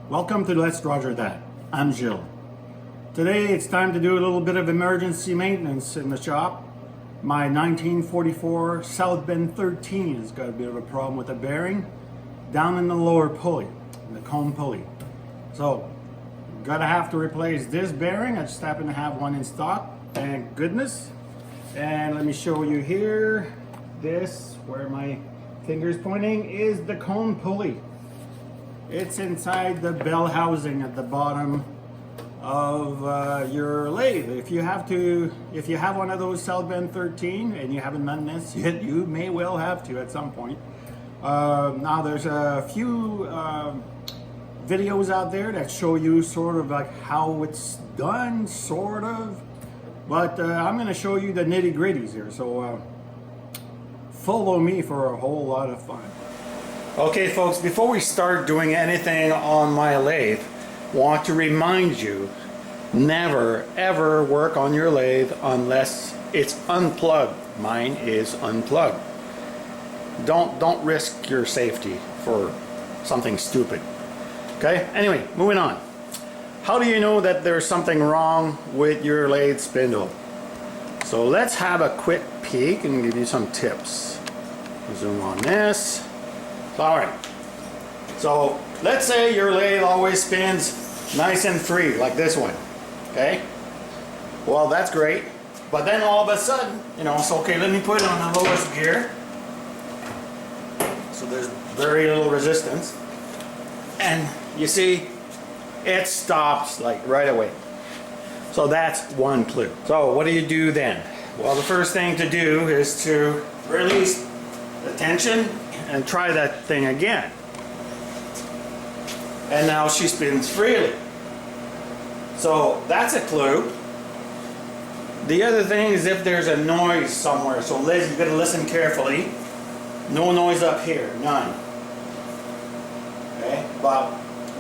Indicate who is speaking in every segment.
Speaker 1: Welcome to Let's Roger That. I'm Jill. Today it's time to do a little bit of emergency maintenance in the shop. My 1944 South Bend 13 has got a bit of a problem with a bearing down in the lower pulley, the cone pulley. So, gonna have to replace this bearing. I just happen to have one in stock, thank goodness. And let me show you here, this, where my finger's pointing, is the cone pulley. It's inside the bell housing at the bottom of your lathe. If you have one of those South Bend 13 and you haven't done this yet, you may well have to at some point. Now there's a few videos out there that show you sort of like how it's done, sort of. But I'm going to show you the nitty gritties here. So follow me for a whole lot of fun. Okay folks, before we start doing anything on my lathe, want to remind you, never ever work on your lathe unless it's unplugged. Mine is unplugged. Don't risk your safety for something stupid. Okay, anyway, moving on. How do you know that there's something wrong with your lathe spindle? So let's have a quick peek and give you some tips. Zoom on this. Alright, so let's say your lathe always spins nice and free, like this one, okay? Well, that's great, but then all of a sudden, so okay, let me put it on the lowest gear, so there's very little resistance, and you see, it stops like right away. So that's one clue. So what do you do then? Well, the first thing to do is to release the tension and try that thing again. And now she spins freely. So that's a clue. The other thing is if there's a noise somewhere. So Liz, you gotta listen carefully. No noise up here, none. Okay, but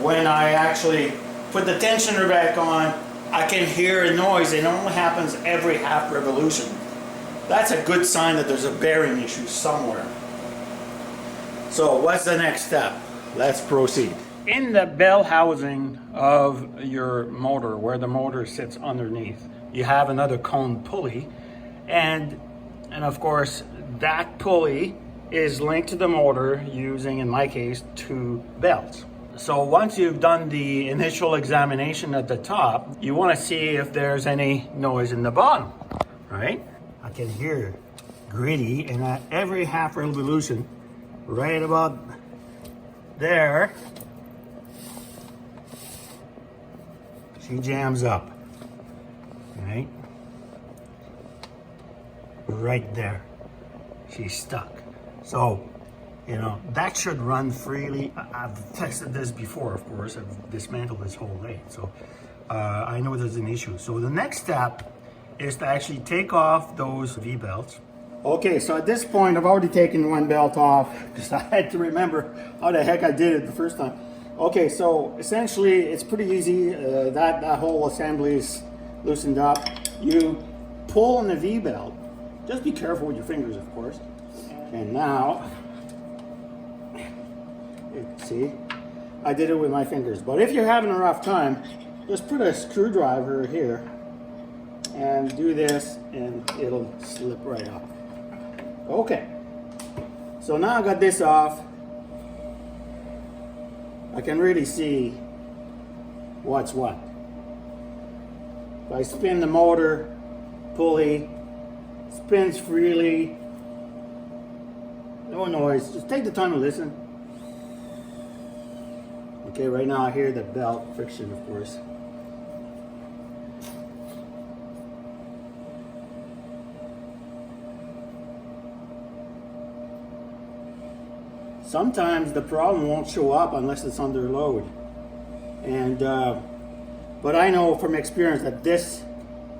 Speaker 1: when I actually put the tensioner back on, I can hear a noise. It only happens every half revolution. That's a good sign that there's a bearing issue somewhere. So what's the next step? Let's proceed. In the bell housing of your motor, where the motor sits underneath, you have another cone pulley, and of course that pulley is linked to the motor using, in my case, 2 belts. So once you've done the initial examination at the top, you want to see if there's any noise in the bottom, right? I can hear gritty, and at every half revolution, right about there, she jams up, right? Right there, she's stuck. So, that should run freely. I've tested this before, of course. I've dismantled this whole lathe, so I know there's an issue. So the next step is to actually take off those V-belts. Okay, so at this point, I've already taken one belt off because I had to remember how the heck I did it the first time. Okay, so essentially, it's pretty easy. That whole assembly is loosened up. You pull on the V-belt. Just be careful with your fingers, of course. And now, see, I did it with my fingers. But if you're having a rough time, just put a screwdriver here and do this, and it'll slip right off. Okay, so now I got this off. I can really see what's what. If I spin the motor, pulley, spins freely, no noise, just take the time to listen. Okay, right now I hear the belt friction, of course. Sometimes the problem won't show up unless it's under load. And but I know from experience that this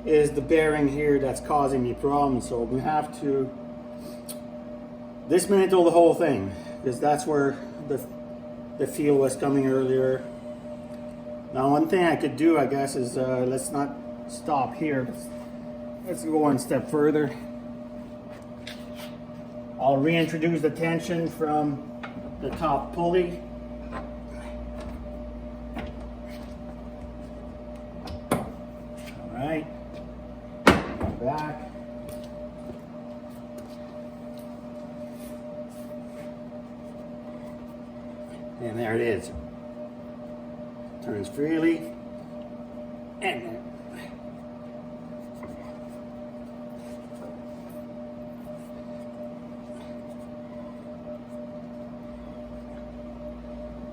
Speaker 1: is the bearing here that's causing me problems. So we have to dismantle the whole thing, because that's where the feel was coming earlier. Now one thing I could do, I guess, is let's not stop here. Let's go one step further. I'll reintroduce the tension from the top pulley. back. And there it is. Turns freely.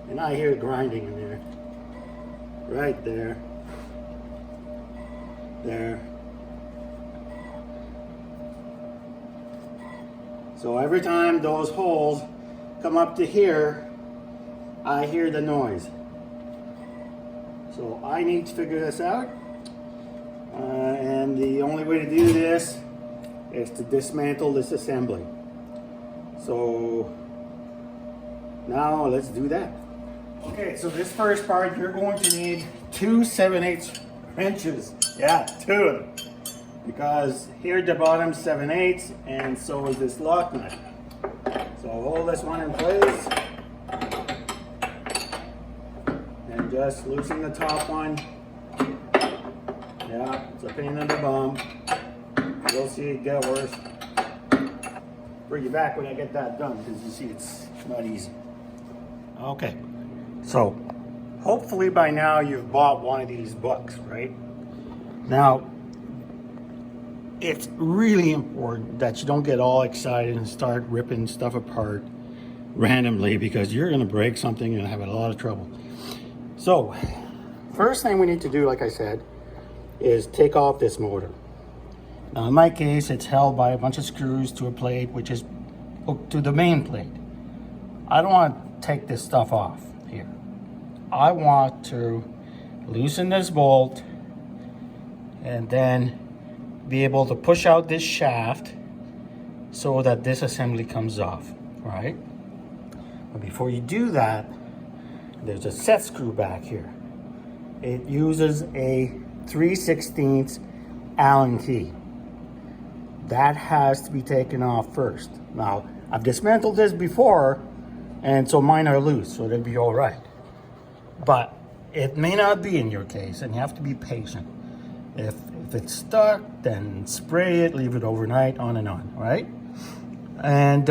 Speaker 1: And I hear grinding in there. Right there. There. So every time those holes come up to here, I hear the noise. So I need to figure this out. And the only way to do this is to dismantle this assembly. So now let's do that. Okay, so this first part, you're going to need 2 7/8 wrenches. Yeah, 2 of them. Because here at the bottom 7/8, and so is this lock nut. So hold this one in place. And just loosen the top one. Yeah, it's a pain in the bum. You'll see it get worse. Bring you back when I get that done, because you see it's not easy. Okay. So, hopefully by now you've bought one of these books, right? Now, it's really important that you don't get all excited and start ripping stuff apart randomly, because you're going to break something and have a lot of trouble. So, first thing we need to do, like I said, is take off this motor. Now, in my case, it's held by a bunch of screws to a plate, which is hooked to the main plate. I don't want to take this stuff off here. I want to loosen this bolt and then be able to push out this shaft so that this assembly comes off, right? But before you do that, there's a set screw back here. It uses a 3/16 Allen key. That has to be taken off first. Now, I've dismantled this before, and so mine are loose, so they'll be all right. But it may not be in your case, and you have to be patient. If it's stuck, then spray it, leave it overnight, on and on, right? And,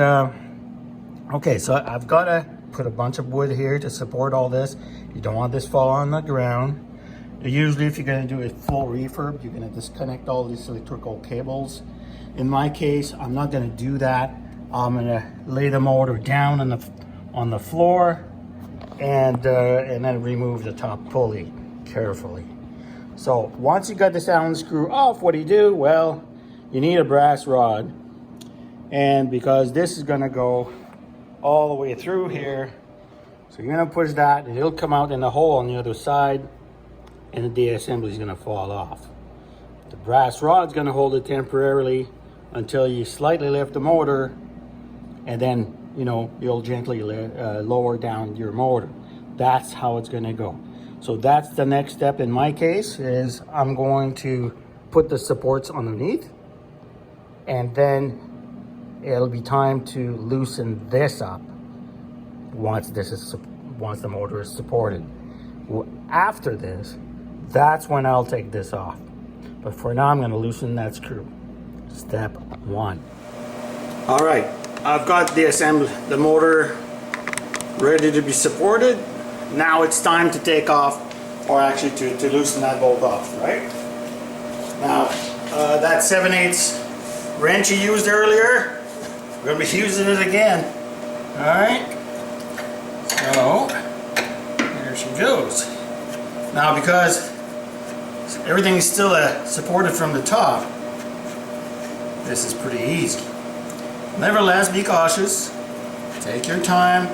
Speaker 1: okay, so I've got to put a bunch of wood here to support all this. You don't want this fall on the ground. Usually, if you're going to do a full refurb, you're going to disconnect all these electrical cables. In my case, I'm not going to do that. I'm going to lay the motor down on the floor and then remove the top pulley carefully. So once you got this Allen screw off, what do? Well, you need a brass rod. And because this is going to go all the way through here, so you're going to push that, and it'll come out in the hole on the other side, and the assembly is going to fall off. The brass rod is going to hold it temporarily until you slightly lift the motor, and then, you know, you'll gently lower down your motor. That's how it's going to go. So that's the next step in my case, is I'm going to put the supports underneath, and then it'll be time to loosen this up once the motor is supported. After this, that's when I'll take this off. But for now, I'm going to loosen that screw. Step 1. All right, I've got the motor ready to be supported. Now it's time to take off, or actually to loosen that bolt off, right? Now, that 7/8 wrench you used earlier, we're going to be using it again. All right, so there she goes. Now, because everything is still supported from the top, this is pretty easy. Nevertheless, be cautious. Take your time.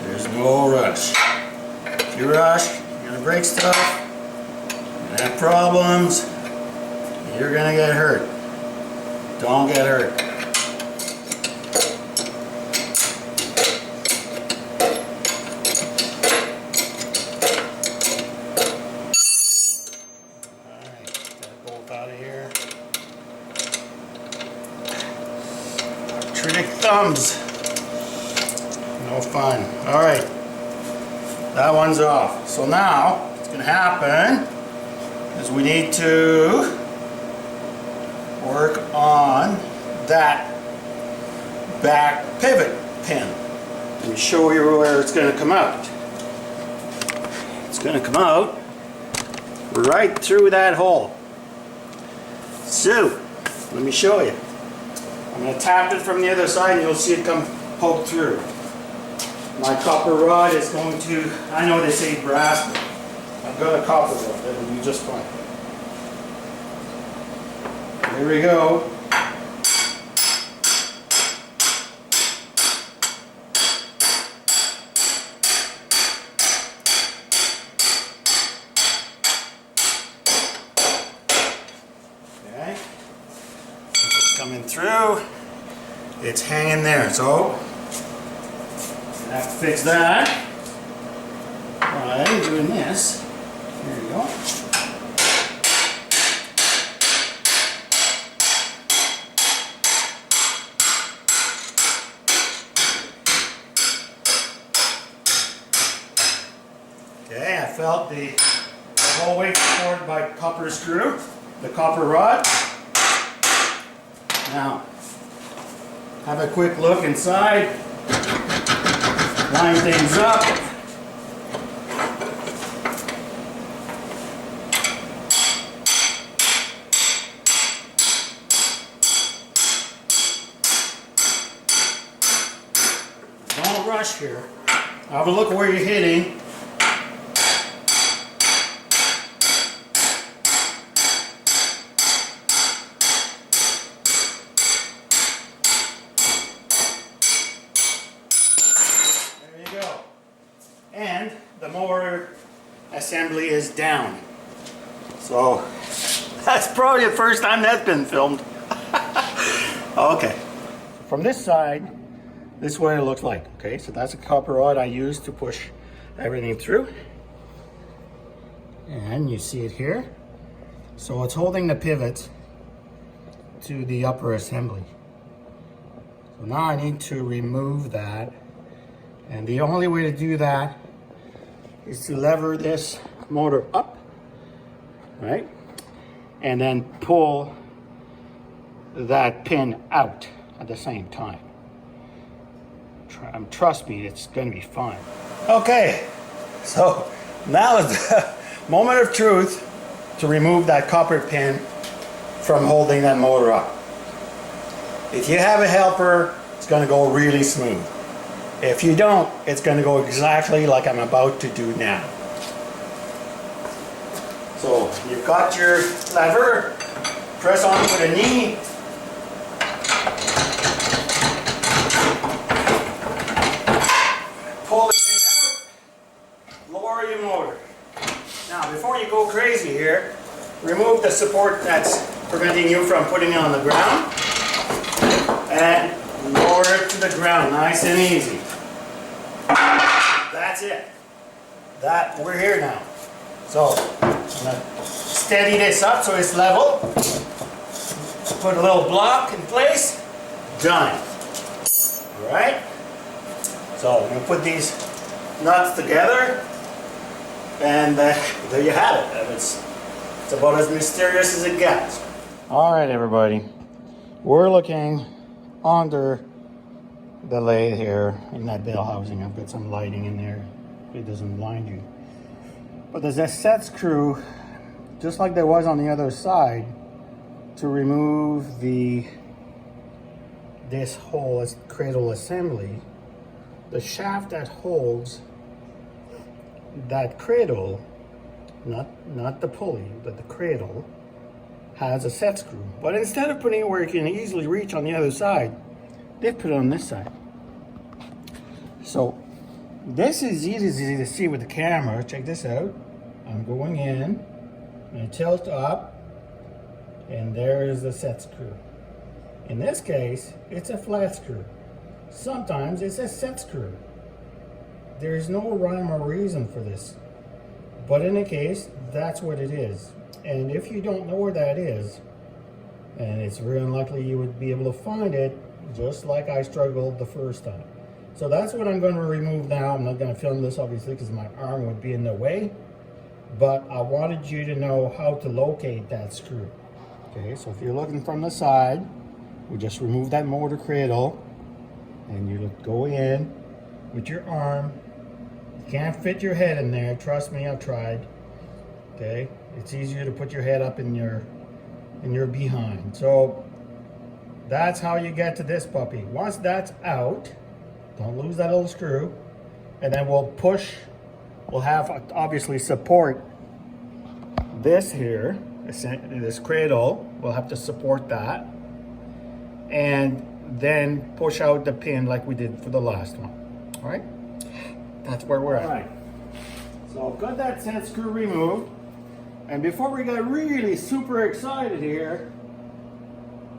Speaker 1: There's no rush. If you rush, you're going to break stuff, you're going to have problems, you're going to get hurt. Don't get hurt. Thumbs. No fun. All right, that one's off. So now what's going to happen is we need to work on that back pivot pin. Let me show you where it's going to come out. It's going to come out right through that hole. So, let me show you. I'm going to tap it from the other side and you'll see it come poke through. My copper rod is going to, I know they say brass, but I've got a copper rod. That'll be just fine. Here we go. Okay. Coming through. It's hanging there, so I have to fix that by doing this. There you go. Okay, I felt the whole weight supported by copper screw, the copper rod. Now, have a quick look inside, line things up. Don't rush here. Have a look where you're hitting. And the motor assembly is down. So that's probably the first time that's been filmed. Okay. From this side, this is what it looks like. Okay, so that's a copper rod I used to push everything through. And you see it here. So it's holding the pivot to the upper assembly. So now I need to remove that. And the only way to do that is to lever this motor up, right? And then pull that pin out at the same time. Trust me, it's going to be fine. Okay, so now is the moment of truth to remove that copper pin from holding that motor up. If you have a helper, it's going to go really smooth. If you don't, it's going to go exactly like I'm about to do now. So you've got your lever, press on with a knee. Pull the pin out, lower your motor. Now before you go crazy here, remove the support that's preventing you from putting it on the ground and lower it to the ground, nice and easy. That's it. We're here now. So I'm gonna steady this up so it's level. Put a little block in place. Done. All right. So I'm gonna put these nuts together, and there you have it. It's about as mysterious as it gets. All right, everybody. We're looking under the lathe here in that bell housing. I've got some lighting in there. It doesn't blind you. But there's a set screw, just like there was on the other side, to remove this whole cradle assembly. The shaft that holds that cradle, not the pulley, but the cradle, has a set screw. But instead of putting it where you can easily reach on the other side, they've put it on this side. So this is easy to see with the camera. Check this out. I'm going in, and tilt up, and there is the set screw. In this case, it's a flat screw. Sometimes it's a set screw. There's no rhyme or reason for this. But in any case, that's what it is. And if you don't know where that is, and it's very unlikely you would be able to find it, just like I struggled the first time. So that's what I'm going to remove now. I'm not going to film this obviously because my arm would be in the way, but I wanted you to know how to locate that screw. Okay, so if you're looking from the side, we just remove that motor cradle and you go in with your arm. You can't fit your head in there, trust me, I've tried. Okay, it's easier to put your head up in your behind. So that's how you get to this puppy. Once that's out, don't lose that little screw, and then we'll have obviously support this here, this cradle. We'll have to support that, and then push out the pin like we did for the last one. All right, that's where we're at. All right, so I've got that set screw removed, and before we get really super excited here,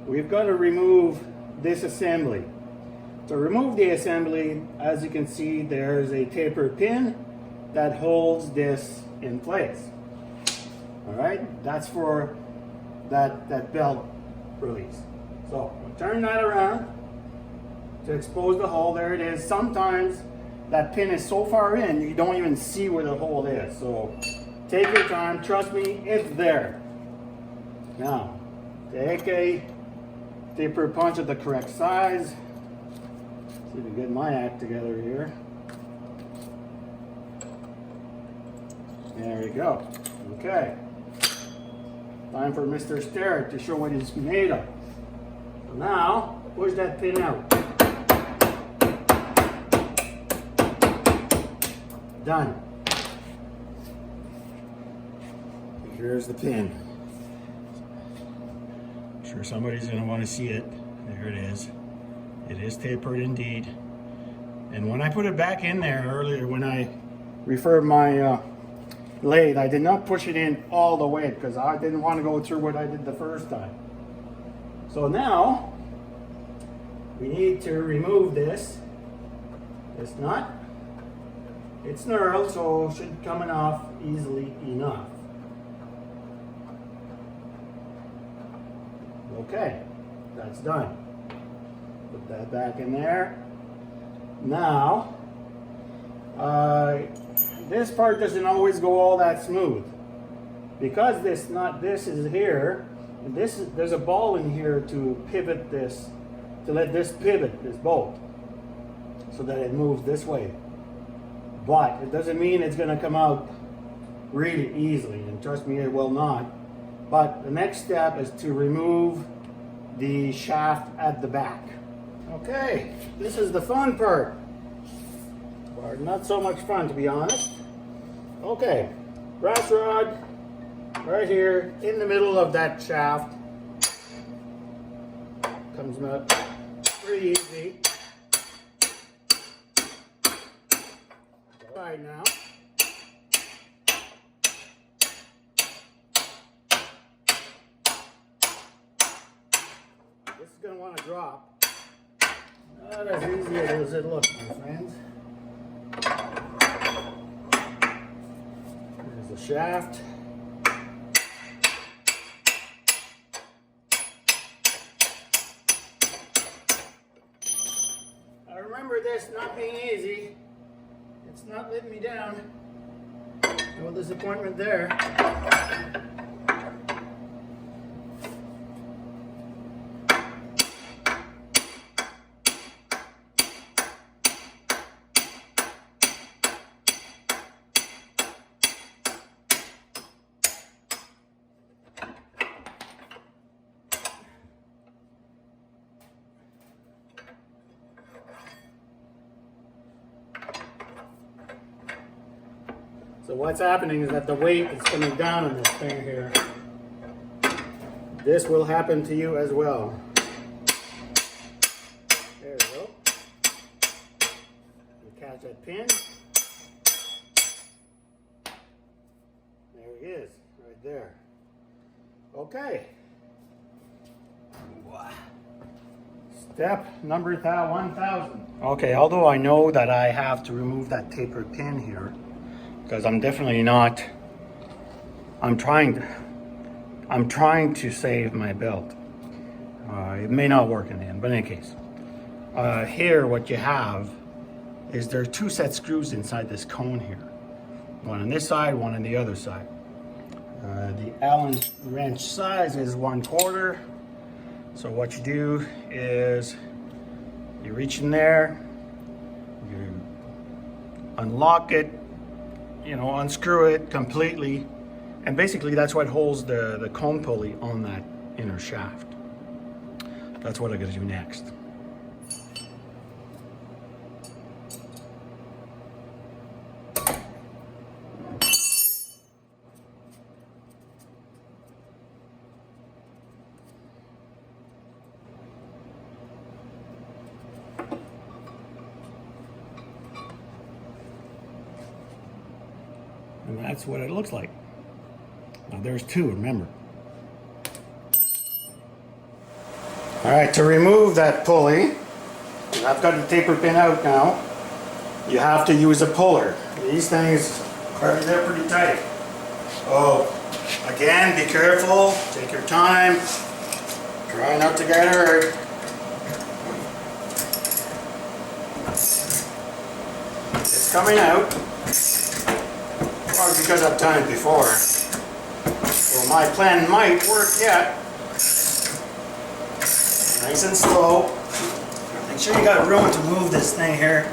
Speaker 1: we've got to remove this assembly. To remove the assembly, as you can see, there's a tapered pin that holds this in place. All right, that's for that belt release. So turn that around to expose the hole. There it is. Sometimes that pin is so far in, you don't even see where the hole is. So take your time, trust me, it's there. Now, take a tapered punch of the correct size. See if I can get my act together here. There we go. Okay. Time for Mr. Starrett to show what he's made of. So now, push that pin out. Done. Here's the pin. I'm sure somebody's going to want to see it. There it is. It is tapered indeed. And when I put it back in there earlier, when I refurbed my lathe, I did not push it in all the way because I didn't want to go through what I did the first time. So now we need to remove this nut. It's knurled, so it should be coming off easily enough. Okay, that's done. Put that back in there. Now, this part doesn't always go all that smooth because this is here. And there's a ball in here to pivot this, to let this pivot, this bolt, so that it moves this way. But it doesn't mean it's going to come out really easily, and trust me, it will not. But the next step is to remove the shaft at the back. Okay, this is the fun part. Or not so much fun, to be honest. Okay, brass rod right here in the middle of that shaft. Comes out pretty easy. Right now. This is going to want to drop. Not as easy as it looks, my friends. There's the shaft. I remember this not being easy. It's not letting me down. No disappointment there. So what's happening is that the weight is coming down on this thing here. This will happen to you as well. There we go. You catch that pin. There he is, right there. Okay. Step number 1000. Okay, although I know that I have to remove that tapered pin here, because I'm definitely not, I'm trying to save my belt. It may not work in the end, but in any case, here what you have is there are two set screws inside this cone here. One on this side, one on the other side. The Allen wrench size is 1/4. So what you do is you reach in there, you unlock it, you know, unscrew it completely, and basically that's what holds the cone pulley on that inner shaft. That's what I'm gonna do next. And that's what it looks like. Now there's two, remember. All right, to remove that pulley, and I've got the taper pin out now, you have to use a puller. These things they're pretty tight. Oh, again, be careful, take your time, try not to get hurt. It's coming out. Probably because I've done it before. So my plan might work yet. Nice and slow. Make sure you got room to move this thing here.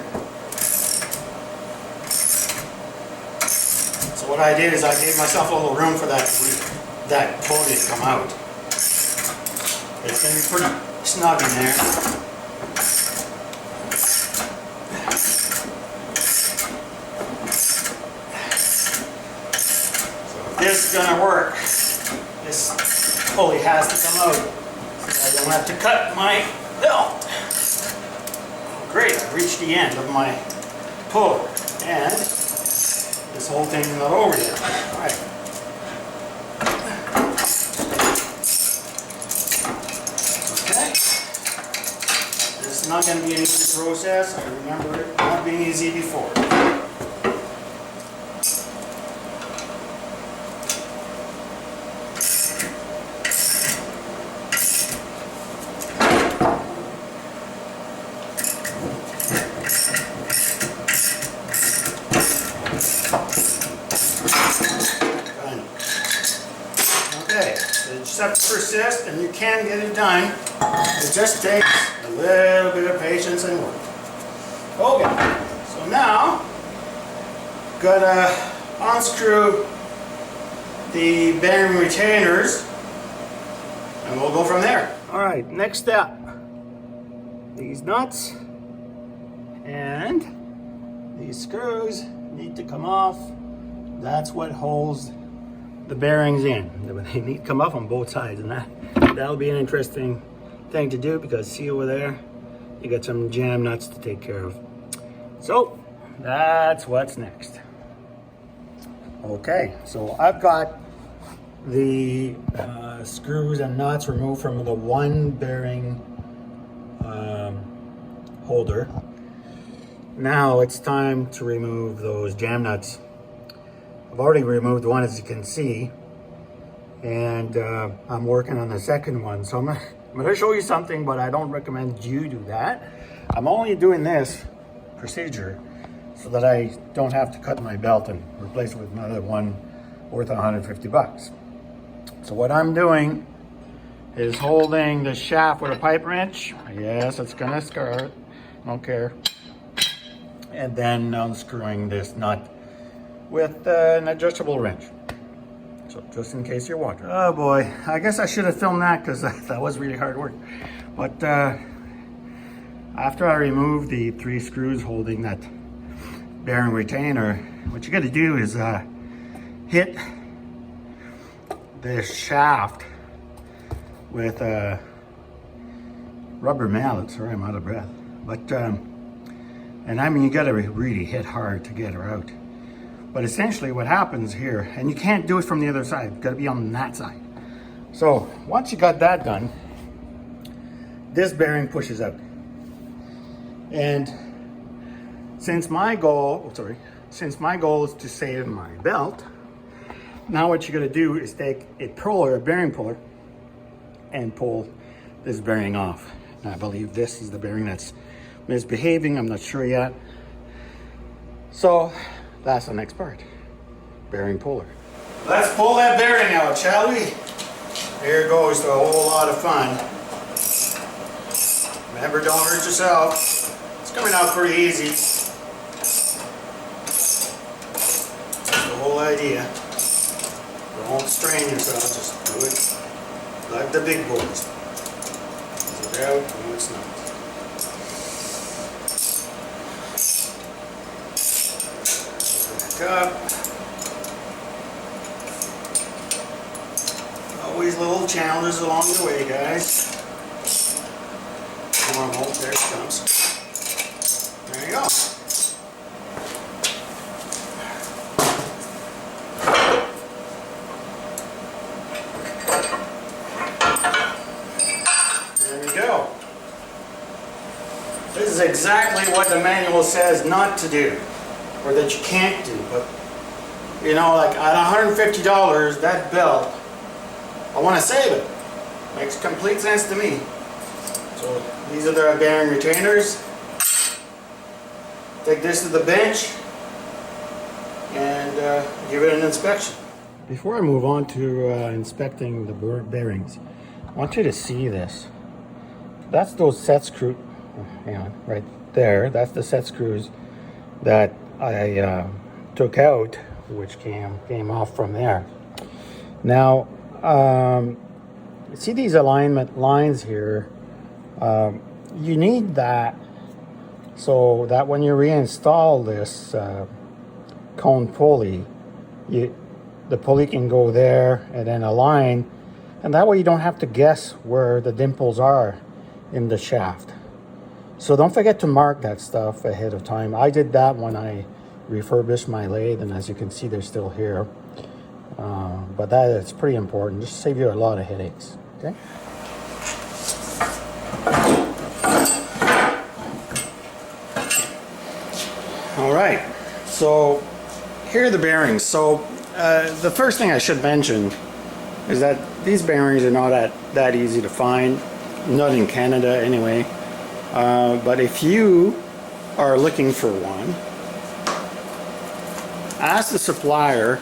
Speaker 1: So what I did is I gave myself a little room for that pulley to come out. It's going to be pretty snug in there. This is going to work. This pulley has to come out. I don't have to cut my belt. Great, I reached the end of my puller. And this whole thing is not over yet. All right. Okay. This is not going to be an easy process. I remember it not being easy before. Okay, so you just have to persist and you can get it done. It just takes a little bit of patience and work. Okay, so now, gotta unscrew the bearing retainers and we'll go from there. All right, next step. These nuts and these screws need to come off. That's what holds the bearings in. They need to come off on both sides, and that'll be an interesting thing to do because see over there, you got some jam nuts to take care of. So that's what's next. Okay, so I've got the screws and nuts removed from the one bearing holder. Now it's time to remove those jam nuts. I've already removed one, as you can see, and I'm working on the second one. So I'm going to show you something, but I don't recommend you do that. I'm only doing this procedure so that I don't have to cut my belt and replace it with another one worth 150 bucks. So what I'm doing is holding the shaft with a pipe wrench. Yes, it's going to scar, don't care. And then unscrewing this nut with an adjustable wrench. So just in case you're wondering. Oh boy, I guess I should have filmed that because that was really hard work. But after I removed the 3 screws holding that bearing retainer, what you got to do is hit the shaft with a rubber mallet. Sorry, I'm out of breath. But and I mean, you got to really hit hard to get her out. But essentially what happens here, and you can't do it from the other side, you've got to be on that side. So once you got that done, this bearing pushes out. And since my goal is to save my belt, now what you're going to do is take a puller, a bearing puller, and pull this bearing off. And I believe this is the bearing that's misbehaving, I'm not sure yet. So that's the next part, bearing puller. Let's pull that bearing out, shall we? Here goes to a whole lot of fun. Remember, don't hurt yourself. It's coming out pretty easy. That's the whole idea. Don't strain yourself, just do it like the big boys. Is it out? No, it's not. Back up. Always little challenges along the way, guys. Normal, there it comes. There you go. There you go. This is exactly what the manual says not to do, or that you can't do. But you know, like at $150, that belt, I want to save it. Makes complete sense to me. So these are the bearing retainers. Take this to the bench and give it an inspection. Before I move on to inspecting the bearings, I want you to see this. That's those set screw. Hang on, right there. That's the set screws that I took out, which came off from there. Now, see these alignment lines here. You need that so that when you reinstall this cone pulley, the pulley can go there and then align, and that way you don't have to guess where the dimples are in the shaft. So don't forget to mark that stuff ahead of time. I did that when I refurbished my lathe, and as you can see, they're still here. But that is pretty important. Just save you a lot of headaches. Okay. All right. So here are the bearings. So the first thing I should mention is that these bearings are not that easy to find. Not in Canada, anyway. But if you are looking for one, ask the supplier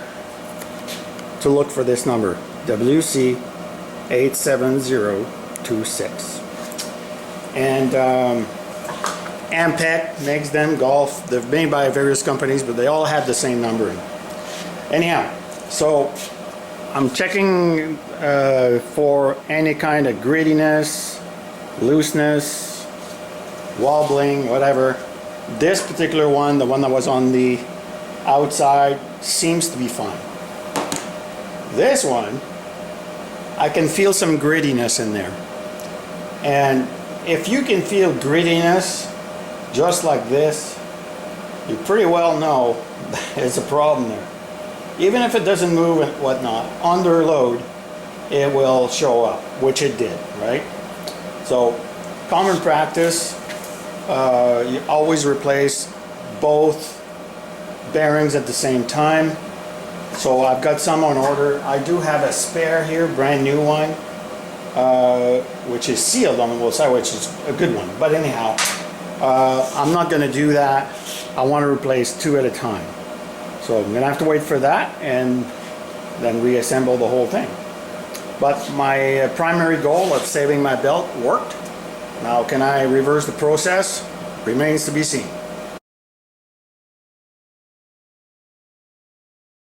Speaker 1: to look for this number, WC87026. And Ampec makes them, Golf, they're made by various companies, but they all have the same numbering. Anyhow, so I'm checking for any kind of grittiness, looseness, wobbling, whatever. This particular one, the one that was on the outside, seems to be fine. This one, I can feel some grittiness in there. And if you can feel grittiness just like this, you pretty well know there's a problem there. Even if it doesn't move and whatnot, under load, it will show up, which it did, right? So, common practice, you always replace both bearings at the same time. So I've got some on order. I do have a spare here, brand new one, which is sealed on the both side, which is a good one. But anyhow, I'm not going to do that. I want to replace two at a time. So I'm going to have to wait for that and then reassemble the whole thing. But my primary goal of saving my belt worked. Now, can I reverse the process? Remains to be seen.